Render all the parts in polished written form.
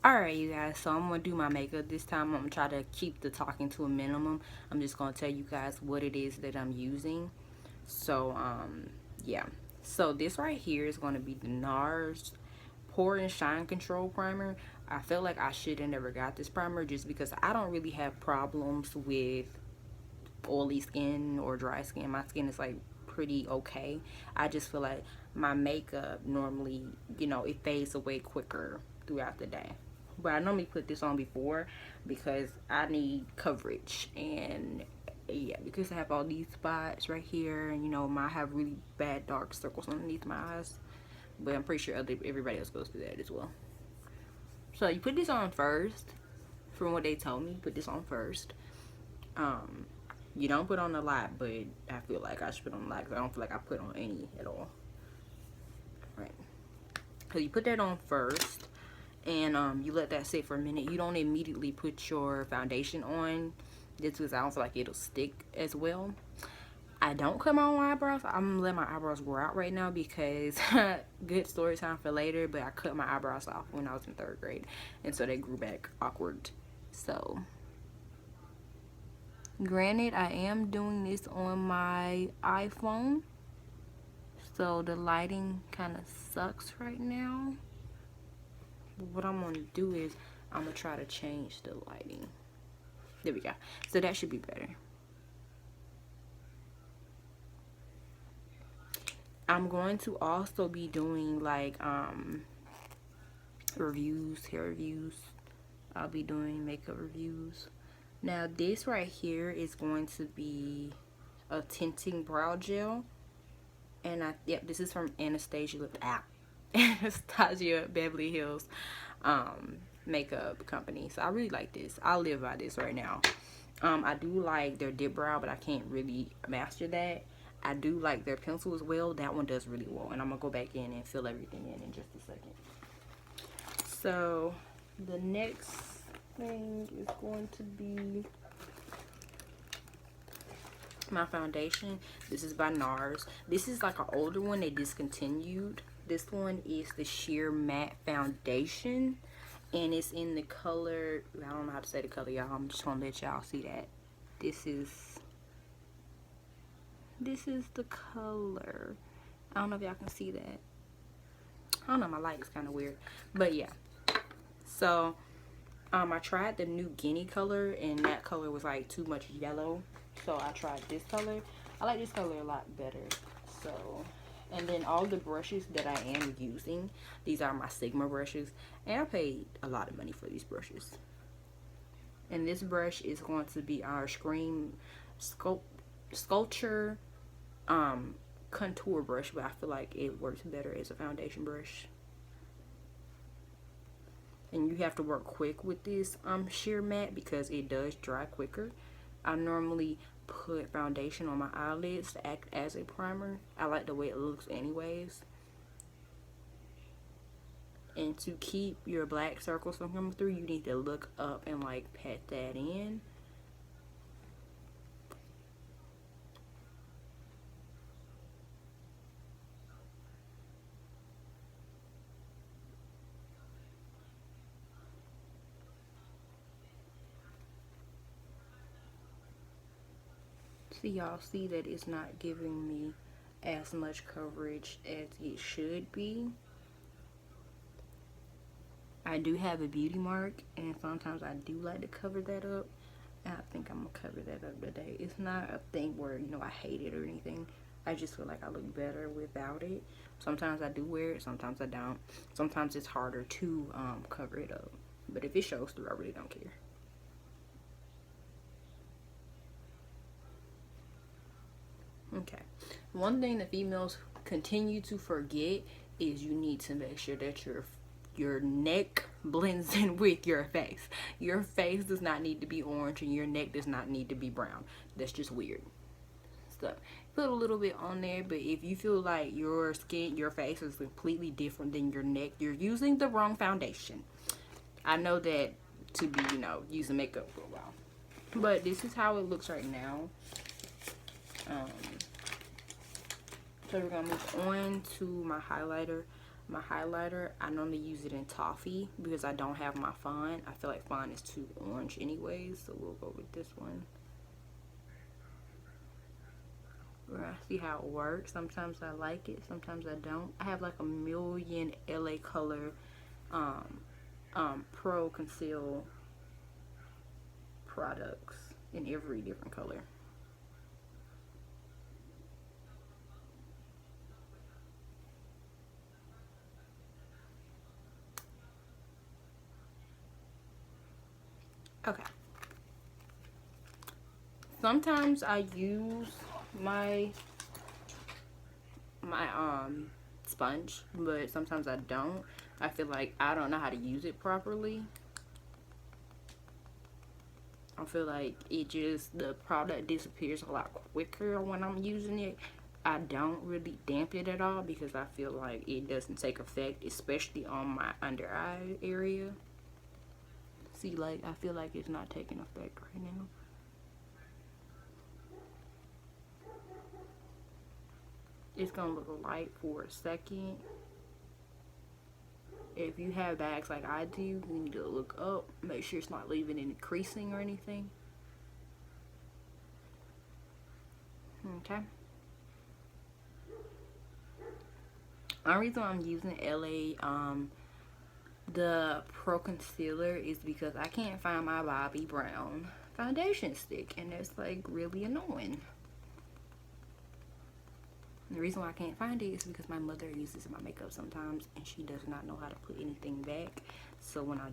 Alright, you guys, so I'm gonna do my makeup this time. I'm gonna try to keep the talking to a minimum. I'm just gonna tell you guys what it is that I'm using. So yeah, so this right here is going to be the NARS Pore and Shine Control Primer. I feel like I should have never got this primer just because I don't really have problems with oily skin or dry skin. My skin is like pretty okay. I just feel like my makeup normally, it fades away quicker throughout the day. But I normally put this on before because I need coverage. And yeah, because I have all these spots right here, and I have really bad dark circles underneath my eyes. But I'm pretty sure everybody else goes through that as well. So you put this on first. From what they told me, put this on first. um you don't put on a lot, but I feel like I should put on a lot because I don't feel like I put on any at all. Right. So you put that on first, and you let that sit for a minute. You don't immediately put your foundation on, just because I don't feel like it'll stick as well. I don't cut my own eyebrows. I'm gonna let my eyebrows grow out right now because good story time for later, but I cut my eyebrows off when I was in 3rd grade, and so they grew back awkward. So granted, I am doing this on my iPhone, so the lighting kind of sucks right now. But what I'm gonna do is I'm gonna try to change the lighting. There we go. So that should be better. I'm going to also be doing like reviews, hair reviews. I'll be doing makeup reviews. Now this right here is going to be a tinting brow gel, and yep, this is from Anastasia Beverly Hills makeup company. So I really like this. I live by this right now. I do like their dip brow, but I can't really master that. I do like their pencil as well. That one does really well, and I'm gonna go back in and fill everything in just a second. So the next thing is going to be my foundation. This is by NARS. This is like an older one they discontinued. This one is the Sheer Matte Foundation, and it's in the color, I don't know how to say the color, y'all. I'm just gonna let y'all see that. This is the color. I don't know if y'all can see that. I don't know, my light is kind of weird, but yeah. So I tried the new Guinea color, and that color was like too much yellow, so I tried this color. I like this color a lot better. So, and then all the brushes that I am using, these are my Sigma brushes, and I paid a lot of money for these brushes. And this brush is going to be our Scream Sculpture contour brush, but I feel like it works better as a foundation brush. And you have to work quick with this sheer matte because it does dry quicker. I normally put foundation on my eyelids to act as a primer. I like the way it looks anyways. And to keep your black circles from coming through, you need to look up and like pat that in. See, y'all see that it's not giving me as much coverage as it should be. I do have a beauty mark, and sometimes I do like to cover that up. And I think I'm gonna cover that up today. It's not a thing where I hate it or anything. I just feel like I look better without it. Sometimes I do wear it, sometimes I don't. Sometimes it's harder to cover it up, but if it shows through, I really don't care. Okay, one thing that females continue to forget is you need to make sure that your neck blends in with your face. Your face does not need to be orange, and your neck does not need to be brown. That's just weird. So put a little bit on there, but if you feel like your skin, your face is completely different than your neck, you're using the wrong foundation. I know that to be, using makeup for a while, but this is how it looks right now. So we're gonna move on to my highlighter. my highlighter, I normally use it in Toffee because I don't have my Fawn. I feel like Fawn is too orange anyways, so we'll go with this one. I see how it works. Sometimes I like it, sometimes I don't. I have like a million LA Color Pro Conceal products in every different color. Okay. Sometimes I use my sponge, but sometimes I don't. I feel like I don't know how to use it properly. I feel like the product disappears a lot quicker when I'm using it. I don't really damp it at all because I feel like it doesn't take effect, especially on my under eye area. See, like, I feel like it's not taking effect right now. It's gonna look light for a second. If you have bags like I do, you need to look up, make sure it's not leaving any creasing or anything. Okay. The only reason I'm using LA the Pro Concealer is because I can't find my Bobbi Brown foundation stick, and it's like really annoying. The reason why I can't find it is because my mother uses my makeup sometimes and she does not know how to put anything back. So when I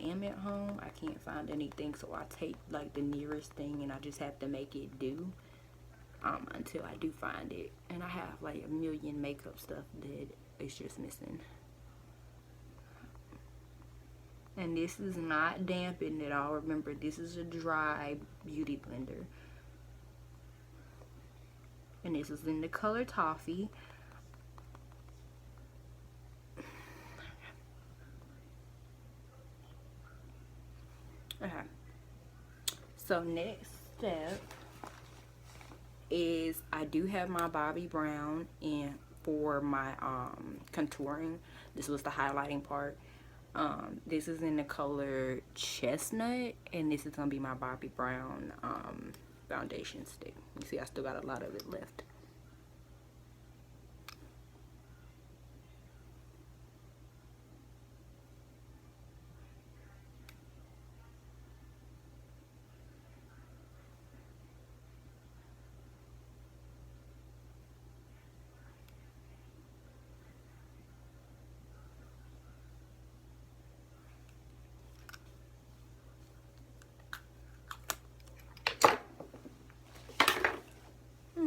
am at home, I can't find anything, so I take like the nearest thing and I just have to make it do until I do find it. And I have like a million makeup stuff that is just missing. And this is not dampened at all. Remember, this is a dry beauty blender. And this is in the color Toffee. Okay. So next step is I do have my Bobbi Brown in for my contouring. This was the highlighting part. This is in the color Chestnut, and this is gonna be my Bobbi Brown foundation stick. You see I still got a lot of it left.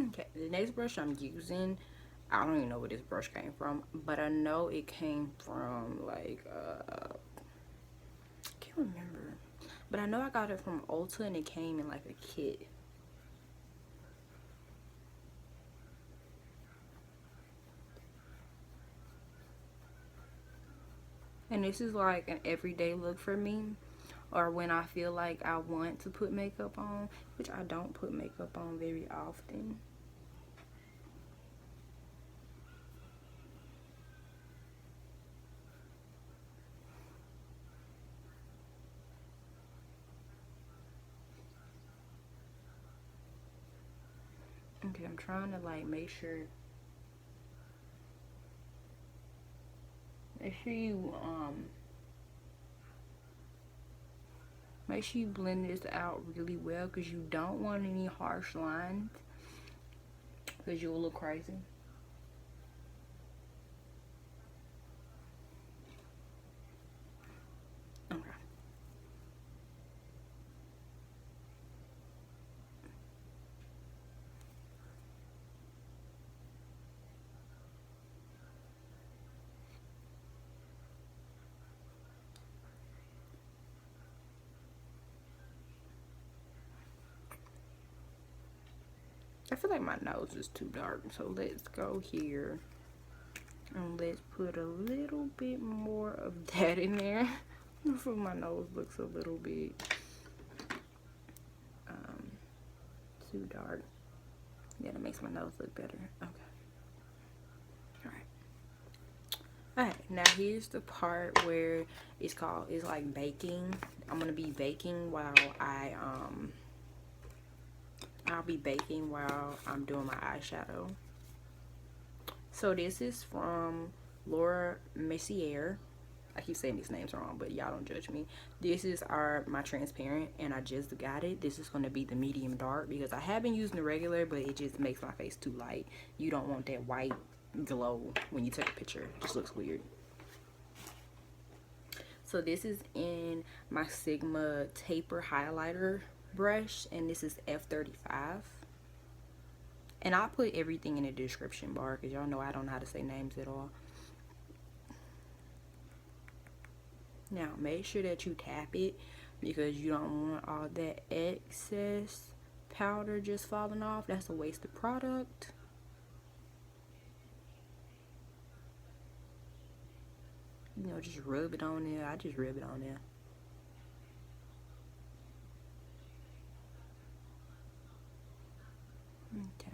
Okay, the next brush I'm using, I don't even know where this brush came from, but I know it came from like I can't remember, but I know I got it from Ulta and it came in like a kit. And this is like an everyday look for me, or when I feel like I want to put makeup on, which I don't put makeup on very often. Okay, I'm trying to like make sure you make sure you blend this out really well, because you don't want any harsh lines because you'll look crazy. Okay. I feel like my nose is too dark, so let's go here and let's put a little bit more of that in there. So my nose looks a little bit too dark. Yeah, that makes my nose look better. Okay. Alright. Alright, now here's the part where it's like baking. I'm gonna be baking while I'll be baking while I'm doing my eyeshadow. So this is from Laura Mercier. I keep saying these names wrong, but y'all don't judge me. This is my transparent, and I just got it. This is going to be the medium dark because I have been using the regular, but it just makes my face too light. You don't want that white glow when you take a picture. It just looks weird. So this is in my Sigma taper highlighter brush, and this is F35. And I'll put everything in the description bar because y'all know I don't know how to say names at all. Now make sure that you tap it because you don't want all that excess powder just falling off. That's a waste of product. You know, just rub it on there. I just rub it on there. Okay.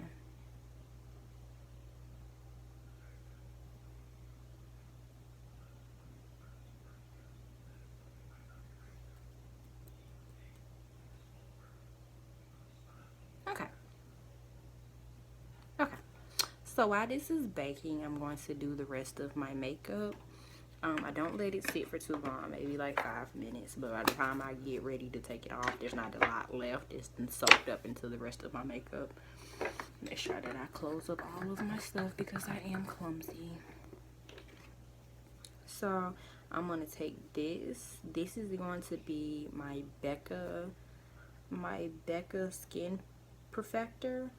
Okay. Okay. So while this is baking, I'm going to do the rest of my makeup. I don't let it sit for too long, maybe like 5 minutes, but by the time I get ready to take it off, there's not a lot left. It's been soaked up into the rest of my makeup. Make sure that I close up all of my stuff because I am clumsy. So I'm going to take this. This is going to be my Becca Skin Perfector.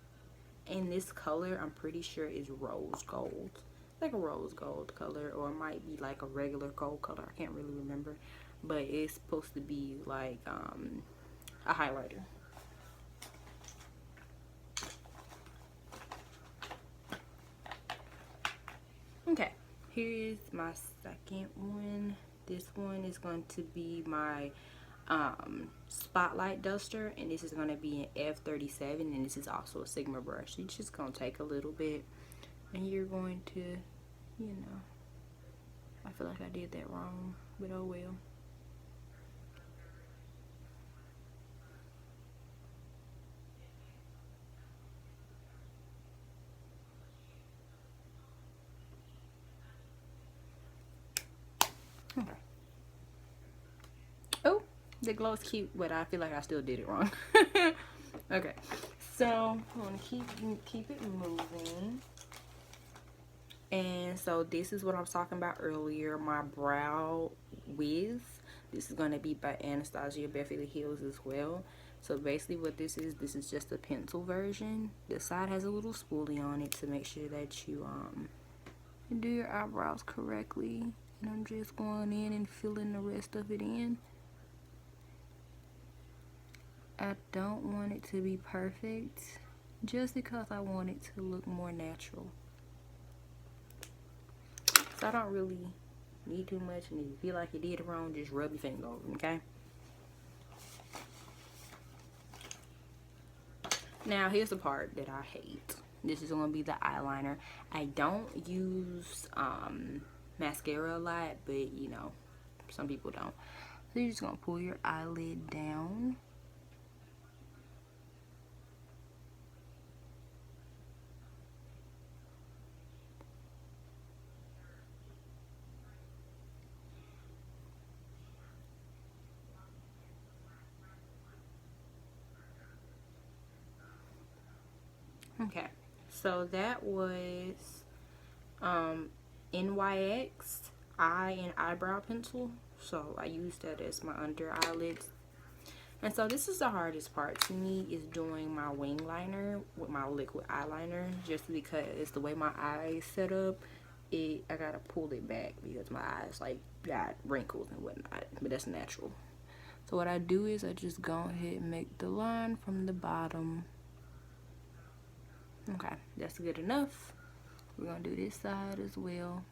And this color, I'm pretty sure is rose gold. Like a rose gold color, or it might be like a regular gold color. I can't really remember. But it's supposed to be like a highlighter. Okay, here is my second one. This one is going to be my spotlight duster, and this is going to be an F37, and this is also a Sigma brush. It's just going to take a little bit, and you're going to, you know, I feel like I did that wrong, but oh well. Okay. Oh, the glow is cute, but I feel like I still did it wrong. Okay, so I'm gonna keep it moving. And so this is what I was talking about earlier, my brow wiz. This is going to be by Anastasia Beverly Hills as well. So basically what this is just a pencil version. The side has a little spoolie on it to make sure that you do your eyebrows correctly. And I'm just going in and filling the rest of it in. I don't want it to be perfect just because I want it to look more natural. So I don't really need too much, and if you feel like you did it wrong, just rub your finger over it, okay? Now here's the part that I hate. This is going to be the eyeliner. I don't use mascara a lot, but you know, some people don't. So you're just going to pull your eyelid down. Okay, so that was NYX eye and eyebrow pencil. So I used that as my under eyelids. And so this is the hardest part to me, is doing my wing liner with my liquid eyeliner, just because the way my eyes set up, I gotta pull it back because my eyes like got wrinkles and whatnot, but that's natural. So what I do is I just go ahead and make the line from the bottom. Okay, that's good enough. We're gonna do this side as well.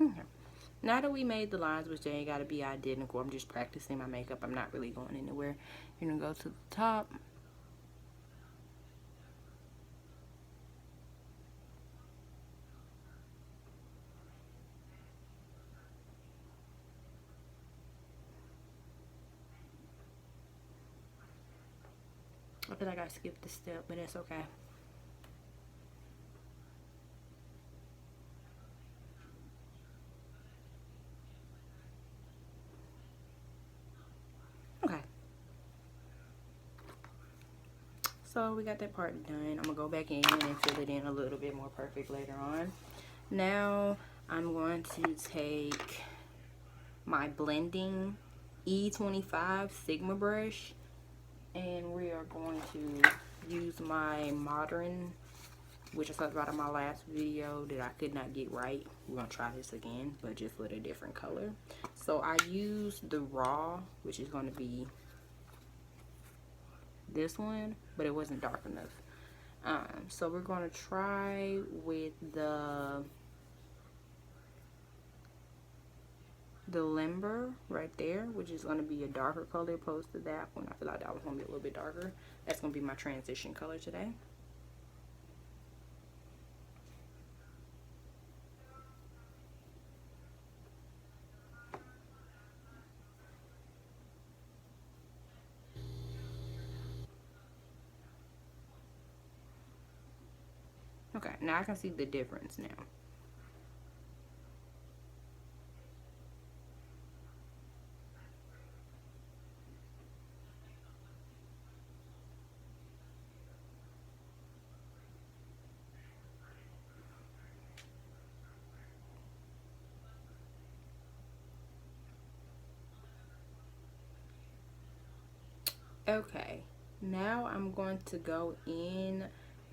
Okay. Now that we made the lines, which they ain't gotta be identical, I'm just practicing my makeup. I'm not really going anywhere. You're gonna go to the top. I feel like I skipped a step, but that's okay. Okay. So we got that part done. I'm gonna go back in and fill it in a little bit more perfect later on. Now I'm going to take my blending E25 Sigma brush, and we are going to use my modern, which I talked about in my last video that I could not get right. We're gonna try this again, but just with a different color. So I used the raw, which is gonna be this one, but it wasn't dark enough. So we're gonna try with the Limber right there, which is going to be a darker color opposed to that one. I feel like that one's going to be a little bit darker. That's going to be my transition color today. Okay, now I can see the difference now. Okay, now I'm going to go in.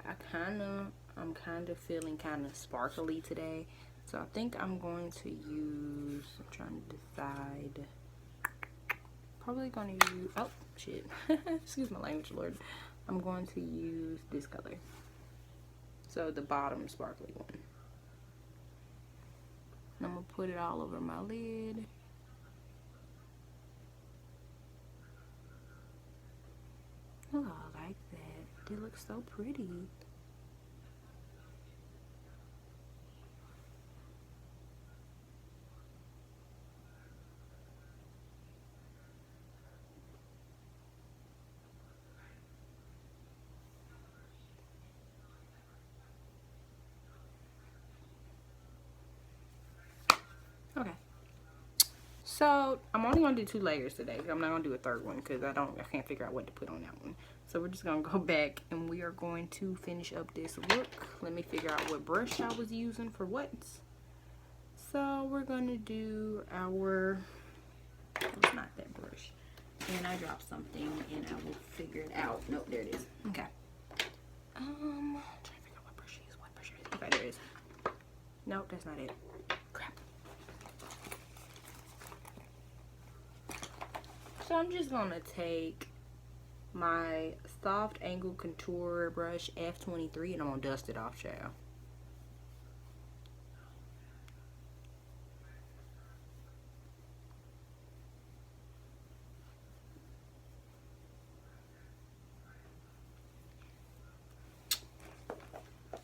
I'm kind of feeling kind of sparkly today, so I think I'm going to use, I'm trying to decide, probably going to use, oh shit, excuse my language, Lord. I'm going to use this color, so the bottom sparkly one. And I'm gonna put it all over my lid. Oh, I like that. It looks so pretty. Okay. So I'm only gonna do 2 layers today. I'm not gonna do a third one because I can't figure out what to put on that one. So we're just gonna go back and we are going to finish up this look. Let me figure out what brush I was using for what. So we're gonna do our, it's not that brush. And I dropped something and I will figure it out. Nope, there it is. Okay. I'm trying to figure out what brush it is. What brush it is? Okay, there it is. Nope, that's not it. Crap. So I'm just gonna take my soft angle contour brush F23 and I'm gonna dust it off, child.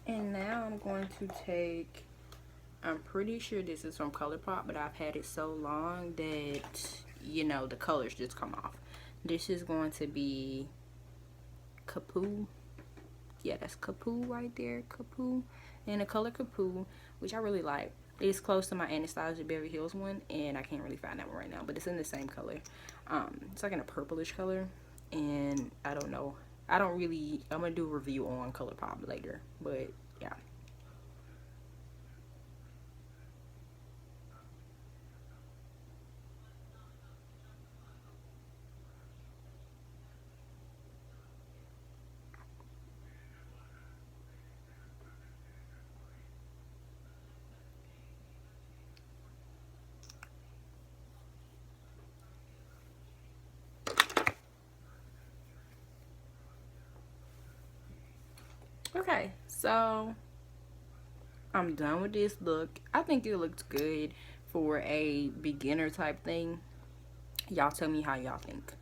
And now I'm going to take, I'm pretty sure this is from ColourPop, but I've had it so long that, you know, the colors just come off. This is going to be Kapoo. Yeah, that's Kapoo right there, Kapoo. And the color Kapoo, which I really like. It's close to my Anastasia Beverly Hills one, and I can't really find that one right now, but it's in the same color. It's like in a purplish color, and I don't know. I'm gonna do a review on ColourPop later, but yeah. Okay, so I'm done with this look. I think it looks good for a beginner type thing. Y'all tell me how y'all think.